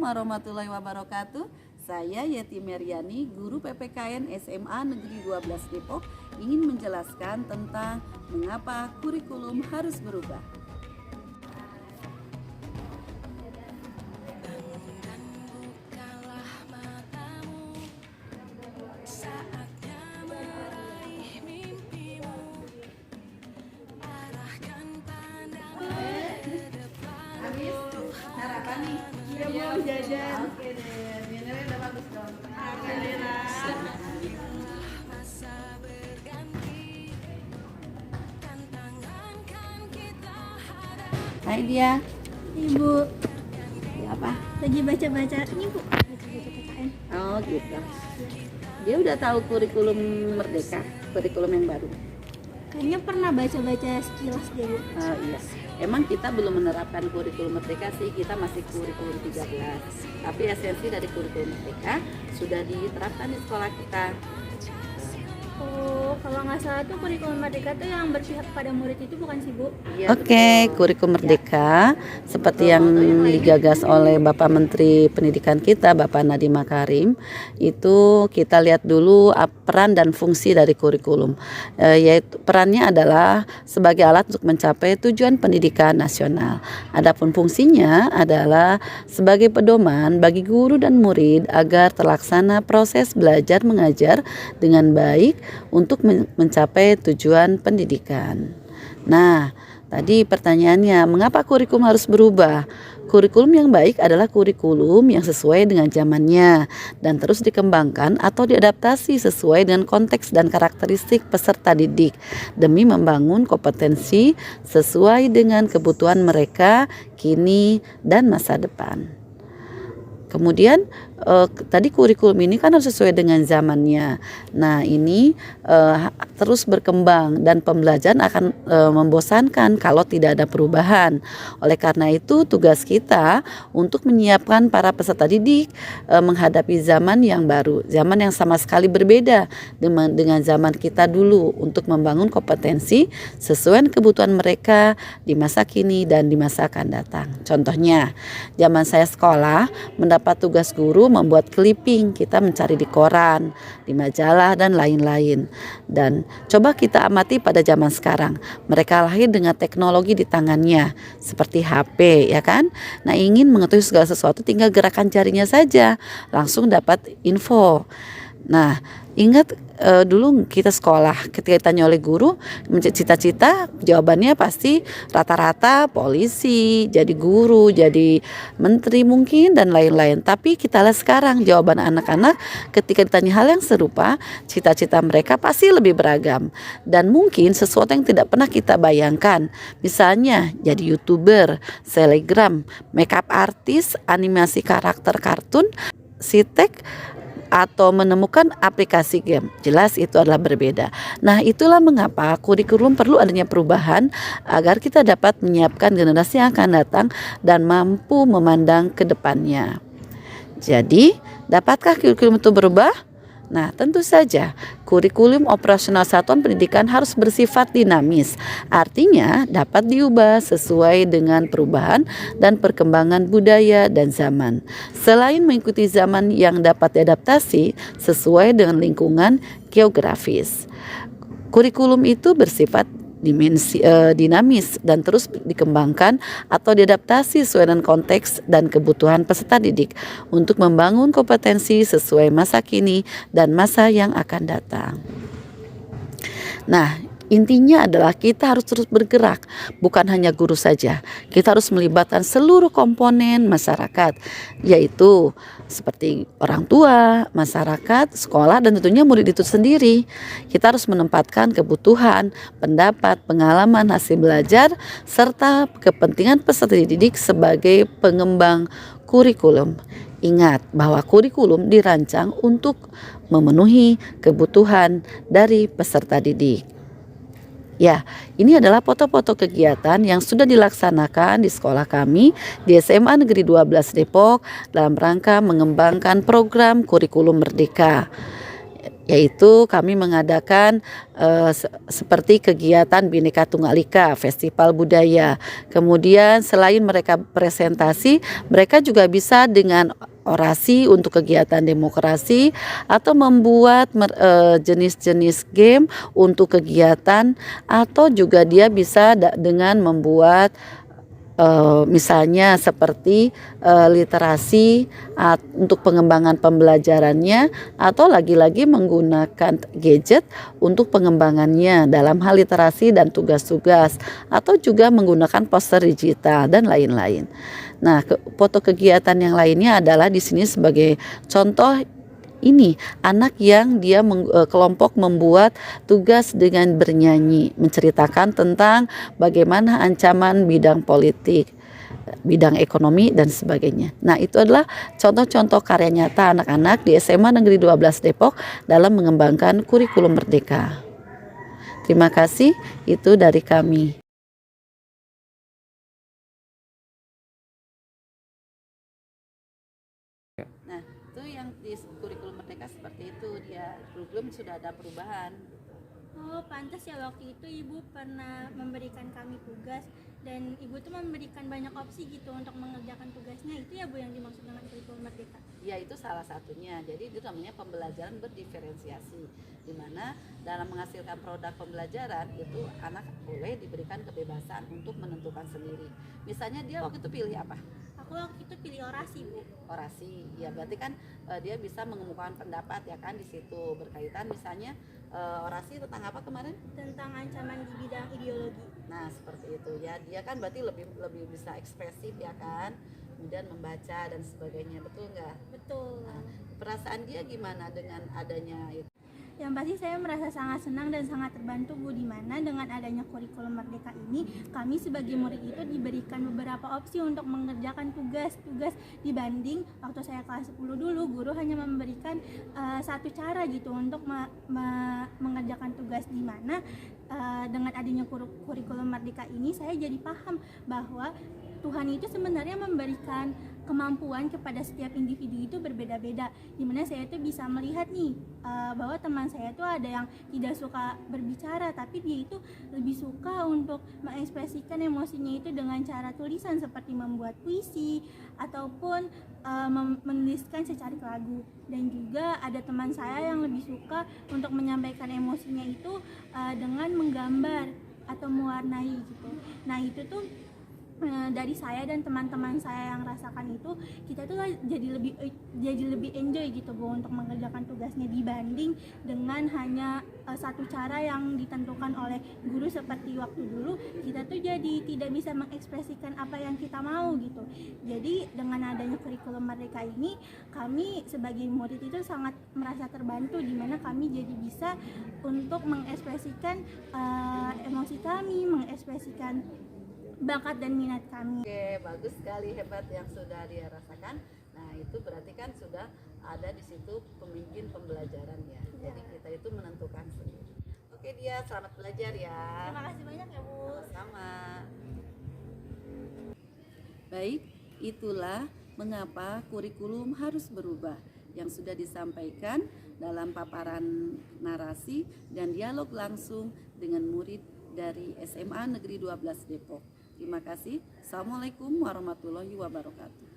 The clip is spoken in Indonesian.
warahmatullahi wabarakatuh. Saya Yeti Meriani, guru PPKN SMA Negeri 12 Depok, ingin menjelaskan tentang mengapa kurikulum harus berubah. Harapan nih, iya mau jajan. Oke deh, nilainya udah bagus dong. Alhamdulillah. Hai dia, Ibu apa? lagi baca-baca ini Bu, baca-baca PKN. Oh gitu. Dia udah tahu kurikulum Merdeka, kurikulum yang baru. Kayaknya pernah baca-baca sekilas deh Bu. Iya. Emang kita belum menerapkan kurikulum Merdeka sih, kita masih kurikulum 13. Tapi esensi dari kurikulum Merdeka sudah diterapkan di sekolah kita. Oh, kalau nggak salah tuh kurikulum Merdeka tuh yang berpihak pada murid itu bukan sih Bu? Iya, Oke, kurikulum Merdeka seperti yang digagas oleh Bapak Menteri Pendidikan kita, Bapak Nadiem Makarim, itu kita lihat dulu peran dan fungsi dari kurikulum. Yaitu perannya adalah sebagai alat untuk mencapai tujuan pendidikan nasional. Adapun fungsinya adalah sebagai pedoman bagi guru dan murid agar terlaksana proses belajar mengajar dengan baik untuk mencapai tujuan pendidikan. Nah, tadi pertanyaannya, mengapa kurikulum harus berubah? Kurikulum yang baik adalah kurikulum yang sesuai dengan zamannya dan terus dikembangkan atau diadaptasi sesuai dengan konteks dan karakteristik peserta didik demi membangun kompetensi sesuai dengan kebutuhan mereka kini dan masa depan. Kemudian tadi kurikulum ini kan harus sesuai dengan zamannya. Nah ini terus berkembang dan pembelajaran akan membosankan kalau tidak ada perubahan. Oleh karena itu tugas kita untuk menyiapkan para peserta didik menghadapi zaman yang baru, zaman yang sama sekali berbeda dengan zaman kita dulu untuk membangun kompetensi sesuai kebutuhan mereka di masa kini dan di masa akan datang. Contohnya, zaman saya sekolah mendapat tugas guru membuat clipping, kita mencari di koran, di majalah dan lain-lain. Dan coba kita amati pada zaman sekarang, mereka lahir dengan teknologi di tangannya seperti HP, ya kan? Nah, ingin mengetahui segala sesuatu tinggal gerakan jarinya saja langsung dapat info. Nah, ingat dulu kita sekolah ketika ditanya oleh guru cita-cita, jawabannya pasti rata-rata polisi, jadi guru, jadi menteri mungkin dan lain-lain. Tapi kita lihat sekarang jawaban anak-anak ketika ditanya hal yang serupa, cita-cita mereka pasti lebih beragam dan mungkin sesuatu yang tidak pernah kita bayangkan. Misalnya jadi YouTuber, selebgram, makeup artis, animasi karakter kartun, sitek, atau menemukan aplikasi game. Jelas itu adalah berbeda. Nah, itulah mengapa kurikulum perlu adanya perubahan agar kita dapat menyiapkan generasi yang akan datang dan mampu memandang ke depannya. Jadi, dapatkah kurikulum itu berubah? Nah, tentu saja kurikulum operasional satuan pendidikan harus bersifat dinamis. Artinya dapat diubah sesuai dengan perubahan dan perkembangan budaya dan zaman. Selain mengikuti zaman yang dapat diadaptasi sesuai dengan lingkungan geografis. Kurikulum itu bersifat dinamis dan terus dikembangkan atau diadaptasi sesuai dengan konteks dan kebutuhan peserta didik untuk membangun kompetensi sesuai masa kini dan masa yang akan datang. Nah, intinya adalah kita harus terus bergerak, bukan hanya guru saja. Kita harus melibatkan seluruh komponen masyarakat, yaitu seperti orang tua, masyarakat, sekolah, dan tentunya murid itu sendiri. Kita harus menempatkan kebutuhan, pendapat, pengalaman, hasil belajar, serta kepentingan peserta didik sebagai pengembang kurikulum. Ingat bahwa kurikulum dirancang untuk memenuhi kebutuhan dari peserta didik. Ya, ini adalah foto-foto kegiatan yang sudah dilaksanakan di sekolah kami di SMA Negeri 12 Depok dalam rangka mengembangkan program kurikulum Merdeka. yaitu kami mengadakan seperti kegiatan Bhinneka Tunggal Ika, festival budaya. Kemudian selain mereka presentasi, mereka juga bisa dengan orasi untuk kegiatan demokrasi atau membuat jenis-jenis game untuk kegiatan, atau juga dia bisa dengan membuat misalnya seperti literasi untuk pengembangan pembelajarannya, atau lagi-lagi menggunakan gadget untuk pengembangannya dalam hal literasi dan tugas-tugas, atau juga menggunakan poster digital dan lain-lain. Nah, foto kegiatan yang lainnya adalah di sini sebagai contoh. Ini anak yang dia kelompok membuat tugas dengan bernyanyi, menceritakan tentang bagaimana ancaman bidang politik, bidang ekonomi dan sebagainya. Nah, itu adalah contoh-contoh karya nyata anak-anak di SMA Negeri 12 Depok dalam mengembangkan kurikulum merdeka. Terima kasih, itu dari kami. Nah, itu yang di kurikulum merdeka seperti itu, dia kurikulum sudah ada perubahan. Oh, pantas ya waktu itu Ibu pernah memberikan kami tugas dan Ibu tuh memberikan banyak opsi gitu untuk mengerjakan tugasnya. Itu ya Bu yang dimaksud dengan kurikulum merdeka? Ya, itu salah satunya. Jadi itu namanya pembelajaran berdiferensiasi, di mana dalam menghasilkan produk pembelajaran itu anak boleh diberikan kebebasan untuk menentukan sendiri. Misalnya dia waktu itu pilih apa? Aku waktu itu pilih orasi Bu. Orasi, ya berarti kan dia bisa mengemukakan pendapat ya kan di situ, berkaitan misalnya orasi tentang apa kemarin? Tentang ancaman di bidang ideologi. Nah, seperti itu ya, dia kan berarti lebih bisa ekspresif ya kan, kemudian membaca dan sebagainya, betul nggak? Betul. Nah, perasaan dia gimana dengan adanya itu? Yang pasti saya merasa sangat senang dan sangat terbantu Bu, di mana dengan adanya kurikulum merdeka ini kami sebagai murid itu diberikan beberapa opsi untuk mengerjakan tugas-tugas, dibanding waktu saya kelas 10 dulu guru hanya memberikan satu cara gitu untuk mengerjakan tugas, di mana dengan adanya kurikulum merdeka ini saya jadi paham bahwa Tuhan itu sebenarnya memberikan kemampuan kepada setiap individu itu berbeda-beda, dimana saya itu bisa melihat nih bahwa teman saya itu ada yang tidak suka berbicara, tapi dia itu lebih suka untuk mengekspresikan emosinya itu dengan cara tulisan seperti membuat puisi ataupun menuliskan secarik lagu. Dan juga ada teman saya yang lebih suka untuk menyampaikan emosinya itu dengan menggambar atau mewarnai gitu. Nah, itu tuh dari saya dan teman-teman saya yang rasakan itu, kita tuh jadi lebih enjoy gitu Bu untuk mengerjakan tugasnya, dibanding dengan hanya satu cara yang ditentukan oleh guru seperti waktu dulu kita tuh jadi tidak bisa mengekspresikan apa yang kita mau gitu. Jadi dengan adanya kurikulum merdeka ini, kami sebagai murid itu sangat merasa terbantu, di mana kami jadi bisa untuk mengekspresikan emosi kami, mengekspresikan bakat dan minat kami. Oke, bagus sekali, hebat yang sudah dia rasakan. Nah, itu berarti kan sudah ada di situ pemimpin pembelajaran ya. Jadi kita itu menentukan sendiri. Oke, dia selamat belajar ya. Terima kasih banyak ya Bu. Sama. Baik, itulah mengapa kurikulum harus berubah yang sudah disampaikan dalam paparan narasi dan dialog langsung dengan murid dari SMA Negeri 12 Depok. Terima kasih. Assalamualaikum warahmatullahi wabarakatuh.